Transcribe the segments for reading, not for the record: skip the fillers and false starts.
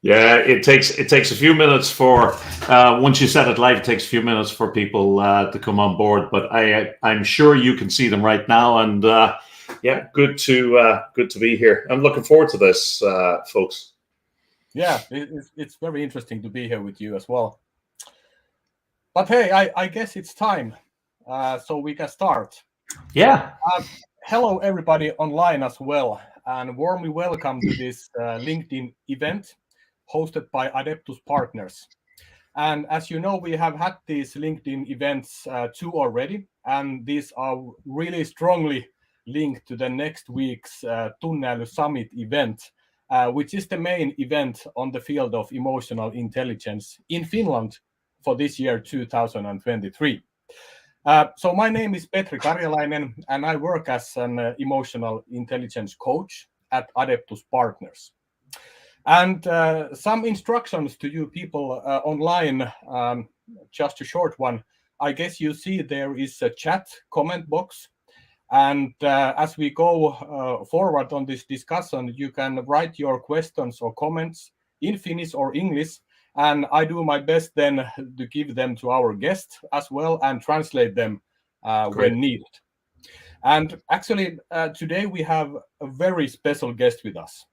Yeah, it takes a few minutes for once you set it live. It takes a few minutes for people to come on board, but I'm sure you can see them right now, and yeah, good to be here. I'm looking forward to this, folks. Yeah, it's very interesting to be here with you as well. But hey, I guess it's time, so we can start. Yeah. Hello, everybody online as well, and warmly welcome to this LinkedIn event hosted by Adeptus Partners. And as you know, we have had these LinkedIn events two already, and these are really strongly linked to the next week's Tunneäly Summit event, which is the main event on the field of emotional intelligence in Finland for this year, 2023. So my name is Petri Karjalainen, and I work as an emotional intelligence coach at Adeptus Partners. And some instructions to you people online, just a short one. I guess you see there is a chat comment box. And as we go forward on this discussion, you can write your questions or comments in Finnish or English. And I do my best then to give them to our guest as well and translate them when needed. And actually, today we have a very special guest with us.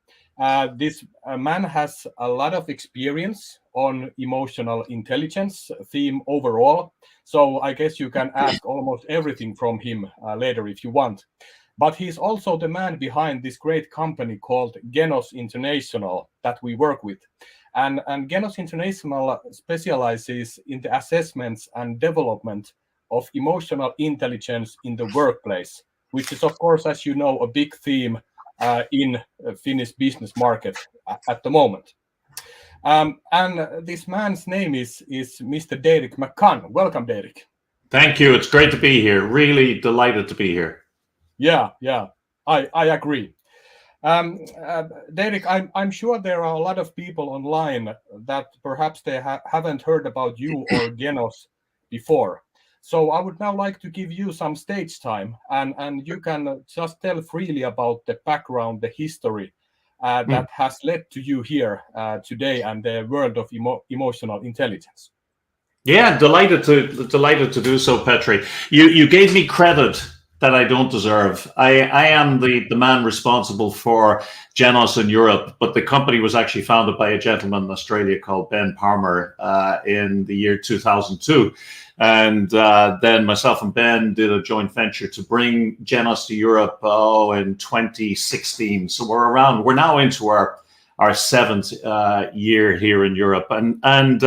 This man has a lot of experience on emotional intelligence theme overall. So I guess you can ask almost everything from him later if you want. But he's also the man behind this great company called Genos International that we work with. And Genos International specializes in the assessments and development of emotional intelligence in the workplace, which is, of course, as you know, a big theme in Finnish business market at the moment. And this man's name is Mr. Deiric McCann. Welcome, Deiric. Thank you. It's great to be here. Really delighted to be here. Yeah, I agree. Deiric, I'm sure there are a lot of people online that perhaps they haven't heard about you or Genos before. So I would now like to give you some stage time, and you can just tell freely about the background, the history that has led to you here today and the world of emotional intelligence. Yeah, delighted to do so, Petri. You gave me credit that I don't deserve. I am the man responsible for Genos in Europe, but the company was actually founded by a gentleman in Australia called Ben Palmer in the year 2002. And then myself and Ben did a joint venture to bring Genos to Europe in 2016. So we're now into our seventh year here in Europe, and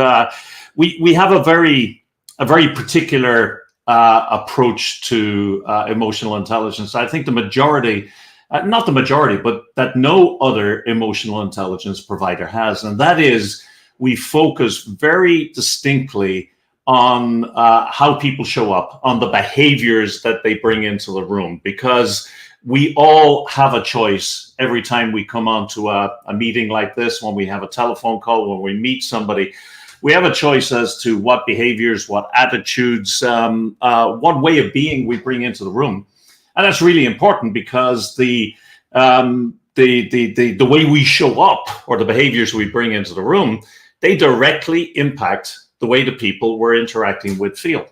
we have a very particular approach to emotional intelligence. I think the majority, not the majority, but that no other emotional intelligence provider has, and that is we focus very distinctly on how people show up, on the behaviors that they bring into the room, because we all have a choice every time we come onto a meeting like this, when we have a telephone call, when we meet somebody. We have a choice as to what behaviors, what attitudes, what way of being we bring into the room, and that's really important because the way we show up or the behaviors we bring into the room, they directly impact the way the people we're interacting with feel.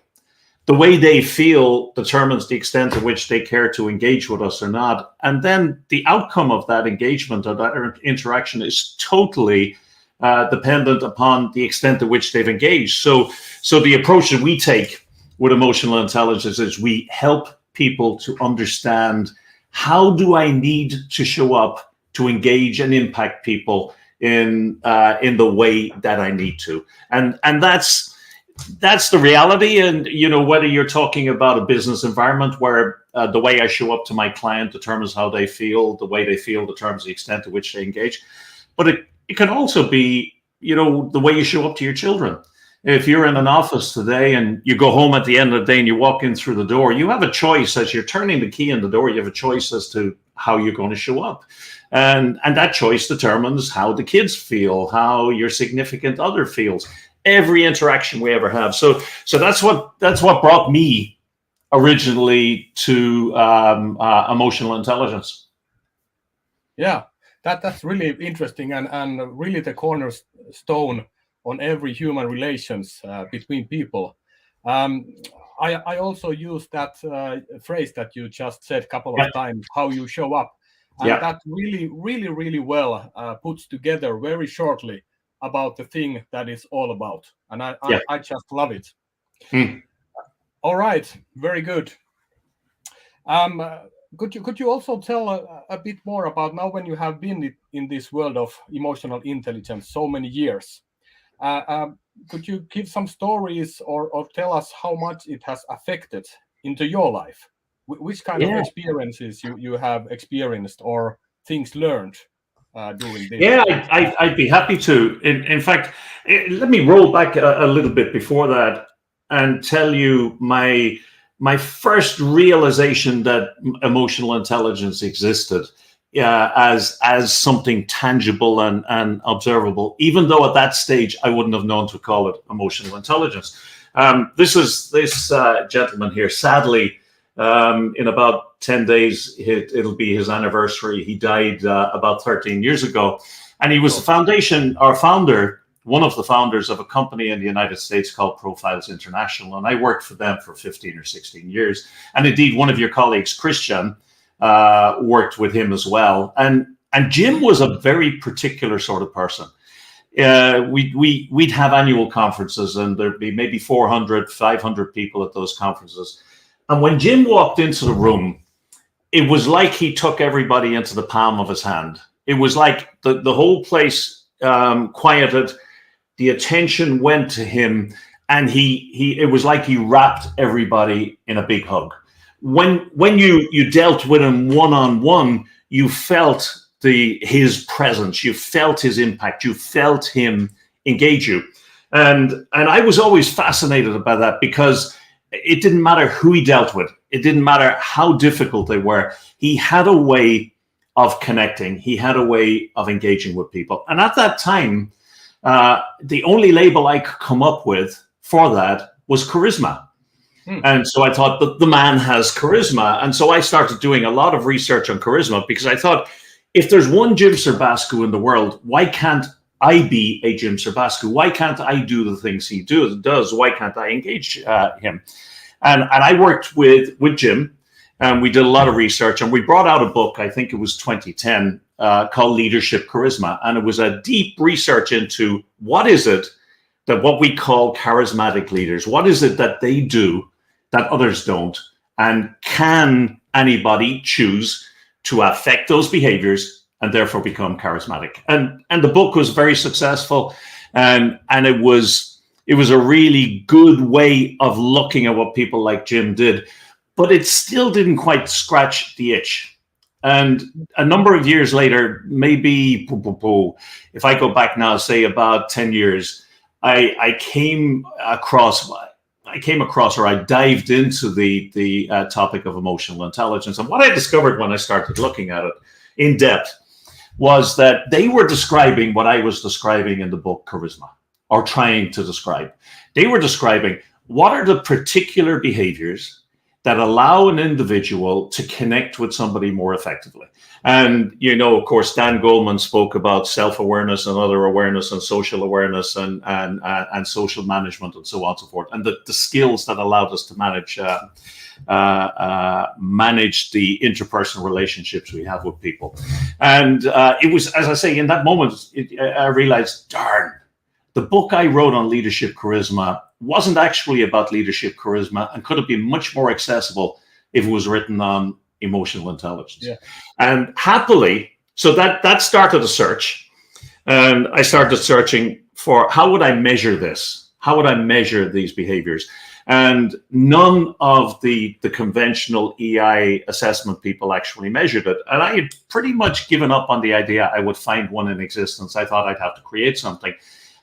The way they feel determines the extent to which they care to engage with us or not, and then the outcome of that engagement or that interaction is totally dependent upon the extent to which they've engaged. So the approach that we take with emotional intelligence is we help people to understand, how do I need to show up to engage and impact people in the way that I need to, and that's the reality. And whether you're talking about a business environment where the way I show up to my client determines how they feel, the way they feel determines the extent to which they engage, but it can also be, the way you show up to your children. If you're in an office today and you go home at the end of the day and you walk in through the door, you have a choice as you're turning the key in the door. You have a choice as to how you're going to show up. And that choice determines how the kids feel, how your significant other feels, every interaction we ever have. So that's what brought me originally to emotional intelligence. Yeah, that's really interesting and really the cornerstone on every human relations between people. Um, I also use that phrase that you just said a couple of Yeah, times, how you show up, and yeah, that really well puts together very shortly about the thing that is all about, and yeah. I just love it. Hmm. All right, very good. Um, uh, could you also tell a bit more about now when you have been in this world of emotional intelligence so many years? Uh, um, could you give some stories or tell us how much it has affected into your life? Which kind of Yeah, experiences you have experienced or things learned during this? yeah. I'd be happy to. In fact, let me roll back a little bit before that and tell you my first realization that emotional intelligence existed as something tangible and observable, even though at that stage I wouldn't have known to call it emotional intelligence. This gentleman here, sadly, in about 10 days, it'll be his anniversary. He died about 13 years ago. And he was the foundation, our founder, one of the founders of a company in the United States called Profiles International. And I worked for them for 15 or 16 years. And indeed, one of your colleagues, Christian, worked with him as well. And Jim was a very particular sort of person. We'd have annual conferences, and there'd be maybe 400, 500 people at those conferences. And when Jim walked into the room, it was like he took everybody into the palm of his hand. It was like the whole place quieted, the attention went to him, and it was like he wrapped everybody in a big hug. When you dealt with him one-on-one, you felt his presence, you felt his impact, you felt him engage you. And I was always fascinated by that, because it didn't matter who he dealt with. It didn't matter how difficult they were. He had a way of connecting. He had a way of engaging with people. And at that time, the only label I could come up with for that was charisma. And so I thought that the man has charisma. And so I started doing a lot of research on charisma, because I thought, if there's one Jim Serbascu in the world, why can't I be a Jim Serbascu? Why can't I do the things he does? Why can't I engage him? And I worked with Jim, and we did a lot of research, and we brought out a book, I think it was 2010, called Leadership Charisma. And it was a deep research into what is it that what we call charismatic leaders, what is it that they do that others don't? And can anybody choose to affect those behaviors and therefore become charismatic? And the book was very successful, and it was a really good way of looking at what people like Jim did, but it still didn't quite scratch the itch. And a number of years later, maybe if I go back now, say about 10 years, I came across, or I dived into the topic of emotional intelligence. And what I discovered when I started looking at it in depth was that they were describing what I was describing in the book Charisma, or trying to describe. They were describing what are the particular behaviors that allow an individual to connect with somebody more effectively. And, of course, Dan Goleman spoke about self-awareness and other awareness and social awareness and social management and so on and so forth, and the skills that allowed us to manage the interpersonal relationships we have with people. And it was, as I say, in that moment, I realized, darn, the book I wrote on leadership charisma wasn't actually about leadership charisma, and could have been much more accessible if it was written on emotional intelligence. Yeah. And happily, so that started a search, and I started searching for how would I measure this? How would I measure these behaviors? And none of the conventional EI assessment people actually measured it. And I had pretty much given up on the idea I would find one in existence. I thought I'd have to create something.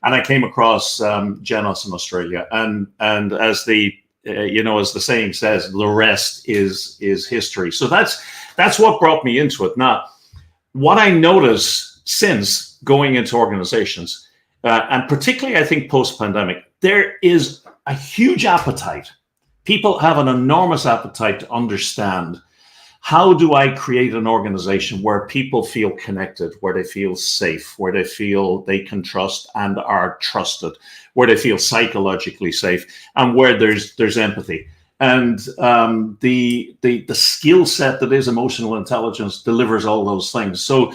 And I came across Genos in Australia, and as the as the saying says, the rest is history. So that's what brought me into it. Now, what I noticed since going into organizations, and particularly I think post-pandemic, there is a huge appetite. People have an enormous appetite to understand how do I create an organization where people feel connected, where they feel safe, where they feel they can trust and are trusted, where they feel psychologically safe, and where there's empathy. And the skill set that is emotional intelligence delivers all those things. So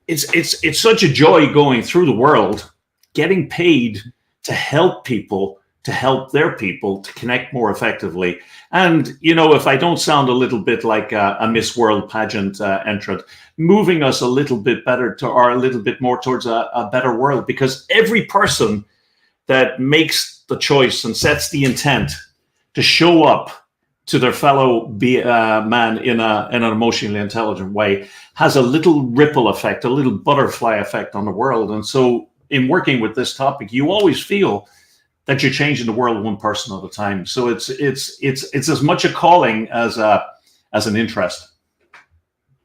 it's such a joy going through the world, getting paid to help people, to help their people to connect more effectively. And, if I don't sound a little bit like a Miss World pageant entrant, moving us a little bit better or a little bit more towards a better world, because every person that makes the choice and sets the intent to show up to their fellow man in an emotionally intelligent way has a little ripple effect, a little butterfly effect on the world. And so in working with this topic, you always feel that you're changing the world one person at a time. So it's as much a calling as an interest.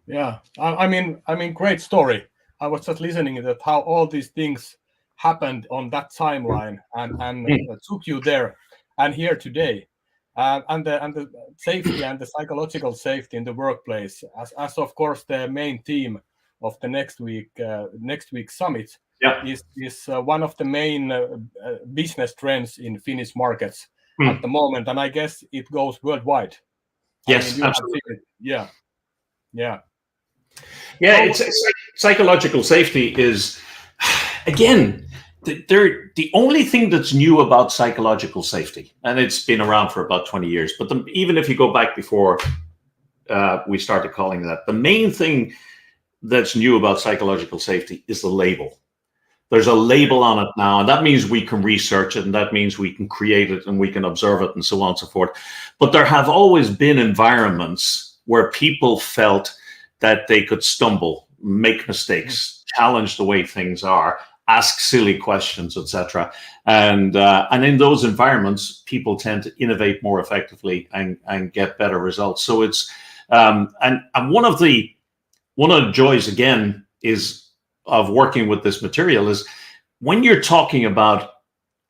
Yeah, I mean, great story. I was just listening to that, how all these things happened on that timeline and took you there and here today, and the safety and the psychological safety in the workplace as of course the main theme of the next week's summit. Yeah. Is one of the main business trends in Finnish markets at the moment, and I guess it goes worldwide. Yes, absolutely. Yeah. It's psychological safety is, again, the only thing that's new about psychological safety, and it's been around for about 20 years, but even if you go back before we started calling that, the main thing that's new about psychological safety is the label. There's a label on it now, and that means we can research it, and that means we can create it, and we can observe it, and so on and so forth. But there have always been environments where people felt that they could stumble, make mistakes, challenge the way things are, ask silly questions, etc. And in those environments, people tend to innovate more effectively and get better results. So it's and one of the joys again is of working with this material is when you're talking about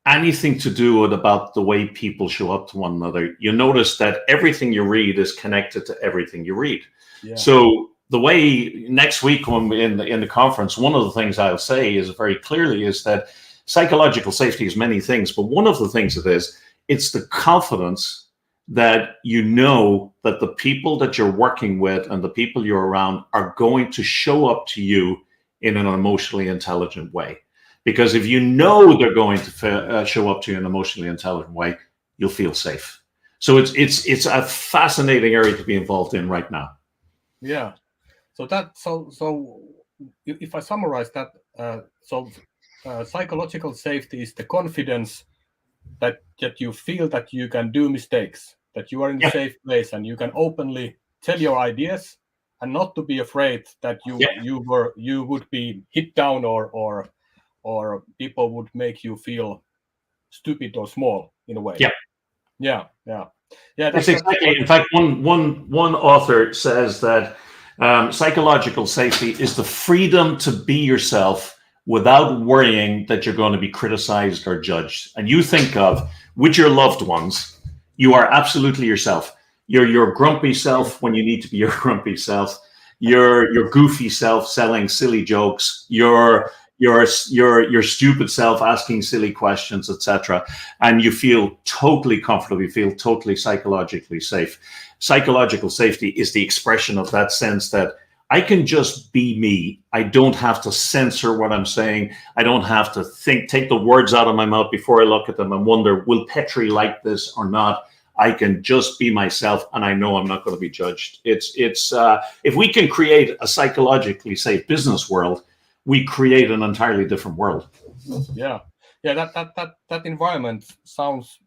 anything to do with about the way people show up to one another, you notice that everything you read is connected to everything you read. Yeah. So the way next week when we in the conference, one of the things I'll say is very clearly is that psychological safety is many things, but one of the things it's the confidence that you know that the people that you're working with and the people you're around are going to show up to you in an emotionally intelligent way. Because if you know they're going to show up to you in an emotionally intelligent way, you'll feel safe. So it's a fascinating area to be involved in right now. Yeah. So if I summarize that, psychological safety is the confidence that you feel that you can do mistakes, that you are in a safe place and you can openly tell your ideas, and not to be afraid that you would be hit down or people would make you feel stupid or small in a way. Yeah. That's exactly. In fact, one author says that psychological safety is the freedom to be yourself without worrying that you're going to be criticized or judged. And you think of with your loved ones, you are absolutely yourself. You're your grumpy self when you need to be your grumpy self. You're your goofy self selling silly jokes. Your stupid self asking silly questions, etc. And you feel totally comfortable. You feel totally psychologically safe. Psychological safety is the expression of that sense that I can just be me. I don't have to censor what I'm saying. I don't have to take the words out of my mouth before I look at them and wonder, will Petri like this or not? I can just be myself, and I know I'm not going to be judged. It's if we can create a psychologically safe business world, we create an entirely different world. Yeah. That environment sounds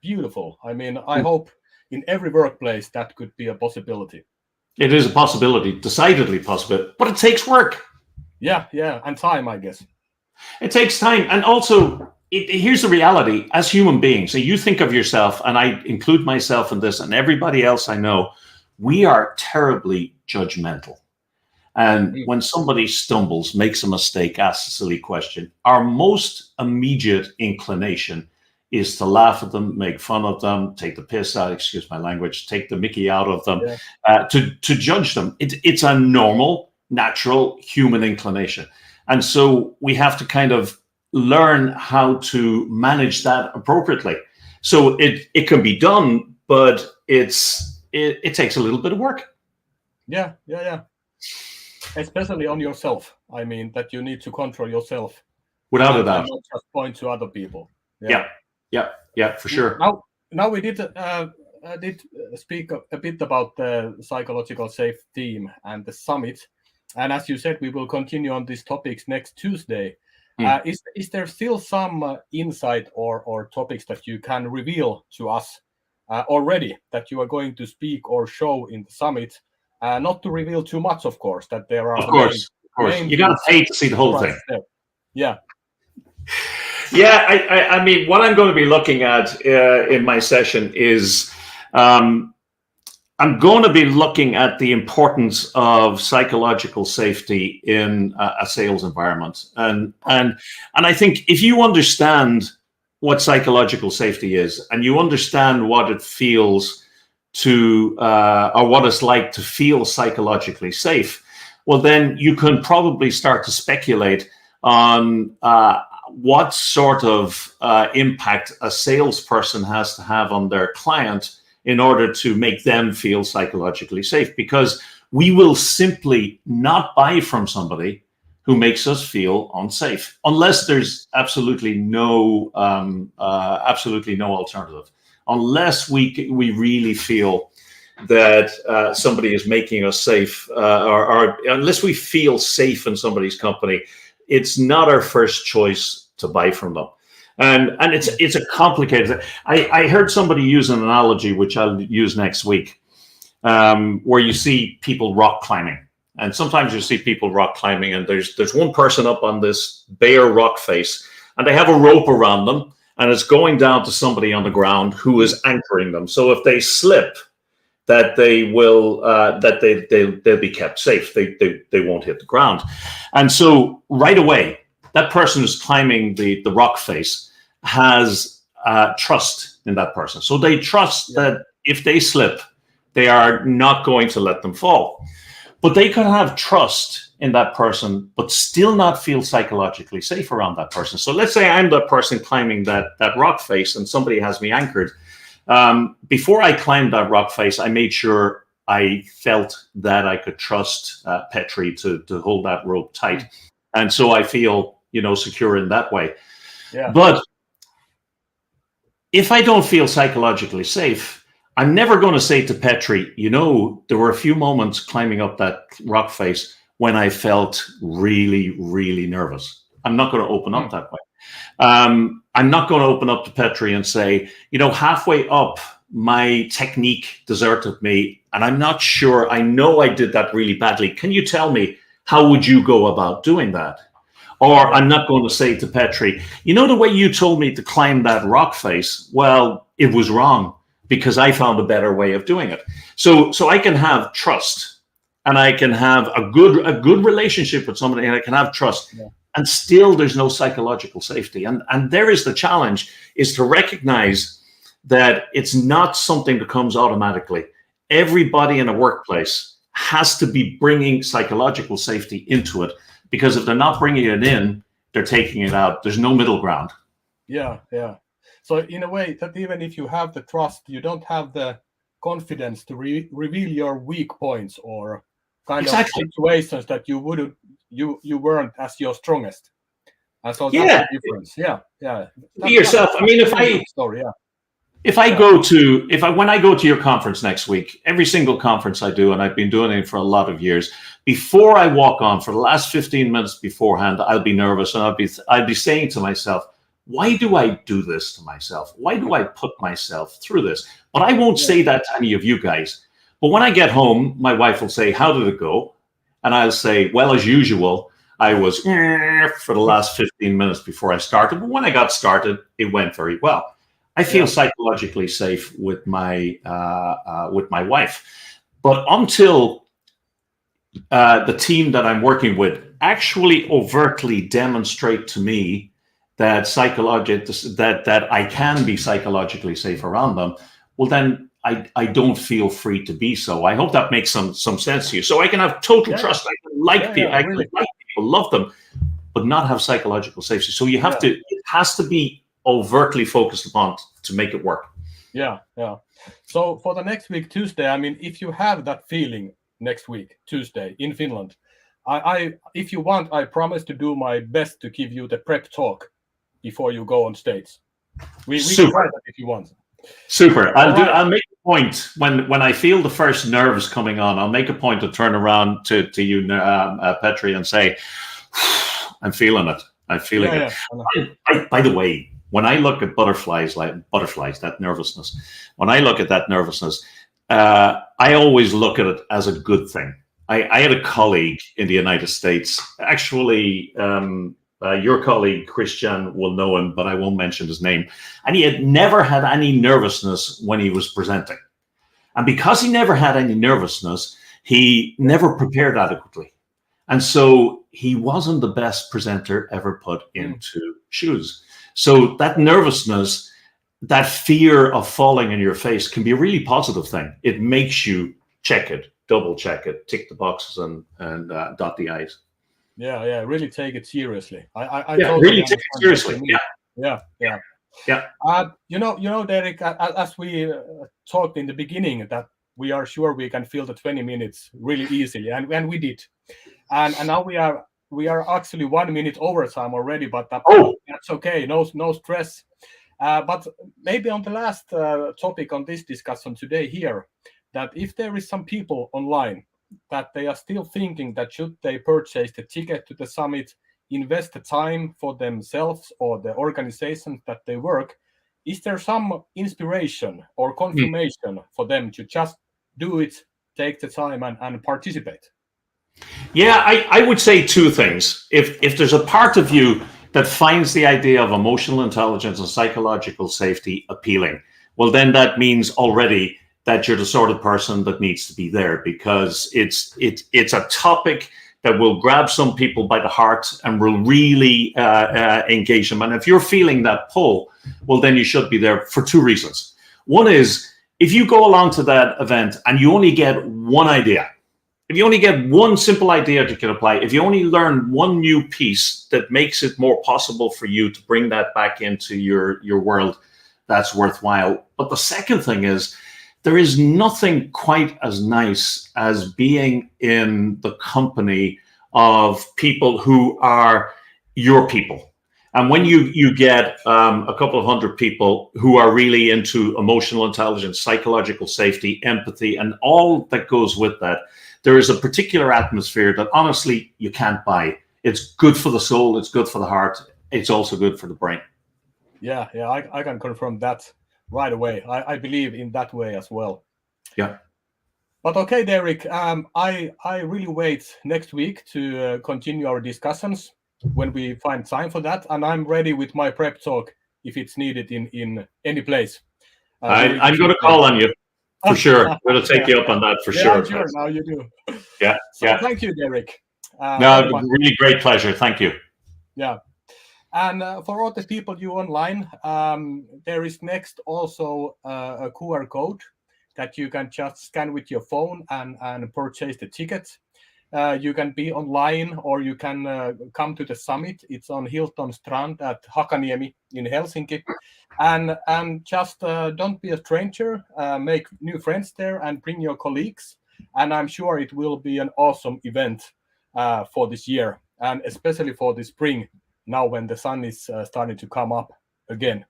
beautiful. I mean, I hope in every workplace that could be a possibility. It is a possibility, decidedly possible, but it takes work. Yeah, and time, I guess. It takes time, and also here's the reality: as human beings, so you think of yourself, and I include myself in this, and everybody else I know, we are terribly judgmental. And when somebody stumbles, makes a mistake, asks a silly question, our most immediate inclination is to laugh at them, make fun of them, take the piss out, excuse my language, take the mickey out of them, to judge them. It's a normal, natural human inclination. And so we have to kind of learn how to manage that appropriately. So it can be done, but it takes a little bit of work. Yeah. Especially on yourself. I mean, that you need to control yourself. Without a doubt. Not just point to other people. Yeah, for sure. Now we did speak a bit about the psychological safe theme and the summit. And as you said, we will continue on these topics next Tuesday. Is there still some insight or topics that you can reveal to us already that you are going to speak or show in the summit? Not to reveal too much, of course, that there are... Of course. You got to pay to see the whole thing. Yeah. Yeah, I mean, what I'm going to be looking at in my session is I'm going to be looking at the importance of psychological safety in a sales environment. And I think if you understand what psychological safety is and you understand what it feels to or what it's like to feel psychologically safe, well, then you can probably start to speculate on what sort of impact a salesperson has to have on their client in order to make them feel psychologically safe, because we will simply not buy from somebody who makes us feel unsafe unless there's absolutely no alternative. Unless we really feel that somebody is making us safe, or unless we feel safe in somebody's company, it's not our first choice to buy from them. And it's a complicated. I heard somebody use an analogy, which I'll use next week, where you see people rock climbing. And sometimes you see people rock climbing, and there's one person up on this bare rock face, and they have a rope around them, and it's going down to somebody on the ground who is anchoring them. So if they slip, that they will they'll be kept safe. They won't hit the ground. And so right away, that person who's climbing the rock face has trust in that person. So they trust that if they slip, they are not going to let them fall. But they can have trust in that person, but still not feel psychologically safe around that person. So let's say I'm the person climbing that rock face and somebody has me anchored. Before I climbed that rock face, I made sure I felt that I could trust Petri to hold that rope tight. And so I feel, secure in that way. Yeah. But if I don't feel psychologically safe, I'm never going to say to Petri, there were a few moments climbing up that rock face when I felt really, really nervous. I'm not going to open up that way. I'm not going to open up to Petri and say, halfway up, my technique deserted me, and I'm not sure. I know I did that really badly. Can you tell me, how would you go about doing that? Or I'm not going to say to Petri, the way you told me to climb that rock face, well, it was wrong because I found a better way of doing it. So I can have trust, and I can have a good relationship with somebody, and I can have trust. Yeah. And still there's no psychological safety. And there is the challenge, is to recognize that it's not something that comes automatically. Everybody in a workplace has to be bringing psychological safety into it, because if they're not bringing it in, they're taking it out. There's no middle ground. Yeah. So in a way, that even if you have the trust, you don't have the confidence to reveal your weak points or kind of situations that you weren't as your strongest. And so that's the difference. Yeah. Be yourself. I mean, when I go to your conference next week, every single conference I do, and I've been doing it for a lot of years, before I walk on, for the last 15 minutes beforehand, I'll be nervous, and I'll be saying to myself, why do I do this to myself? Why do I put myself through this? But I won't say that to any of you guys. But when I get home, my wife will say, how did it go? And I'll say, well, as usual, I was for the last 15 minutes before I started. But when I got started, it went very well. I feel psychologically safe with my wife. But until the team that I'm working with actually overtly demonstrate to me that that I can be psychologically safe around them, well then I don't feel free to be so. I hope that makes some sense to you. So I can have total trust. I can like people, I can like people, love them, but not have psychological safety. So you have to, it has to be overtly focused upon to make it work. Yeah. So for the next week, Tuesday, I mean, if you have that feeling next week, Tuesday in Finland, if you want, I promise to do my best to give you the prep talk before you go on stage. We can try that if you want. Super. I'll make a point when I feel the first nerves coming on. I'll make a point to turn around to you, Petri, and say, "I'm feeling it. I'm feeling it." By the way, when I look at butterflies, that nervousness. When I look at that nervousness, I always look at it as a good thing. I had a colleague in the United States, actually. Your colleague Christian will know him, but I won't mention his name. And he had never had any nervousness when he was presenting. And because he never had any nervousness, he never prepared adequately. And so he wasn't the best presenter ever put into shoes. So that nervousness, that fear of falling in your face can be a really positive thing. It makes you check it, double check it, tick the boxes and dot the I's. Yeah, really take it seriously. I totally really take it seriously. Yeah. You know, Deiric, as we talked in the beginning, that we are sure we can fill the 20 minutes really easily, and we did. And now we are actually 1 minute overtime already, but that's okay. No stress. But maybe on the last topic on this discussion today here, that if there is some people online that they are still thinking that should they purchase the ticket to the summit, invest the time for themselves or the organization that they work, is there some inspiration or confirmation for them to just do it, take the time and participate? Yeah, I would say two things. If there's a part of you that finds the idea of emotional intelligence and psychological safety appealing, well, then that means already that you're the sort of person that needs to be there, because it's a topic that will grab some people by the heart and will really engage them. And if you're feeling that pull, well, then you should be there for two reasons. One is, if you go along to that event and you only get one idea, if you only get one simple idea that you can apply, if you only learn one new piece that makes it more possible for you to bring that back into your world, that's worthwhile. But the second thing is, there is nothing quite as nice as being in the company of people who are your people. And when you get a couple of hundred people who are really into emotional intelligence, psychological safety, empathy, and all that goes with that, there is a particular atmosphere that honestly you can't buy. It's good for the soul, it's good for the heart, it's also good for the brain. Yeah, I can confirm that right away. I believe in that way as well. Yeah. But okay, Deiric, I really wait next week to continue our discussions when we find time for that, and I'm ready with my prep talk if it's needed in any place. I'm going to call on you for sure. I'm going to take you up on that for sure. Sure. Now you do. Yeah. Thank you, Deiric. No, really great pleasure. Thank you. Yeah. And for all the people you online, there is next also a QR code that you can just scan with your phone and purchase the tickets. You can be online or you can come to the summit. It's on Hilton Strand at Hakaniemi in Helsinki. And just don't be a stranger. Make new friends there and bring your colleagues. And I'm sure it will be an awesome event for this year, and especially for the spring, now when the sun is starting to come up again.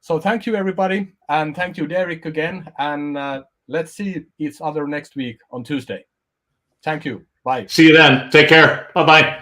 So thank you, everybody. And thank you, Deiric, again. And let's see each other next week on Tuesday. Thank you. Bye. See you then. Take care. Bye-bye.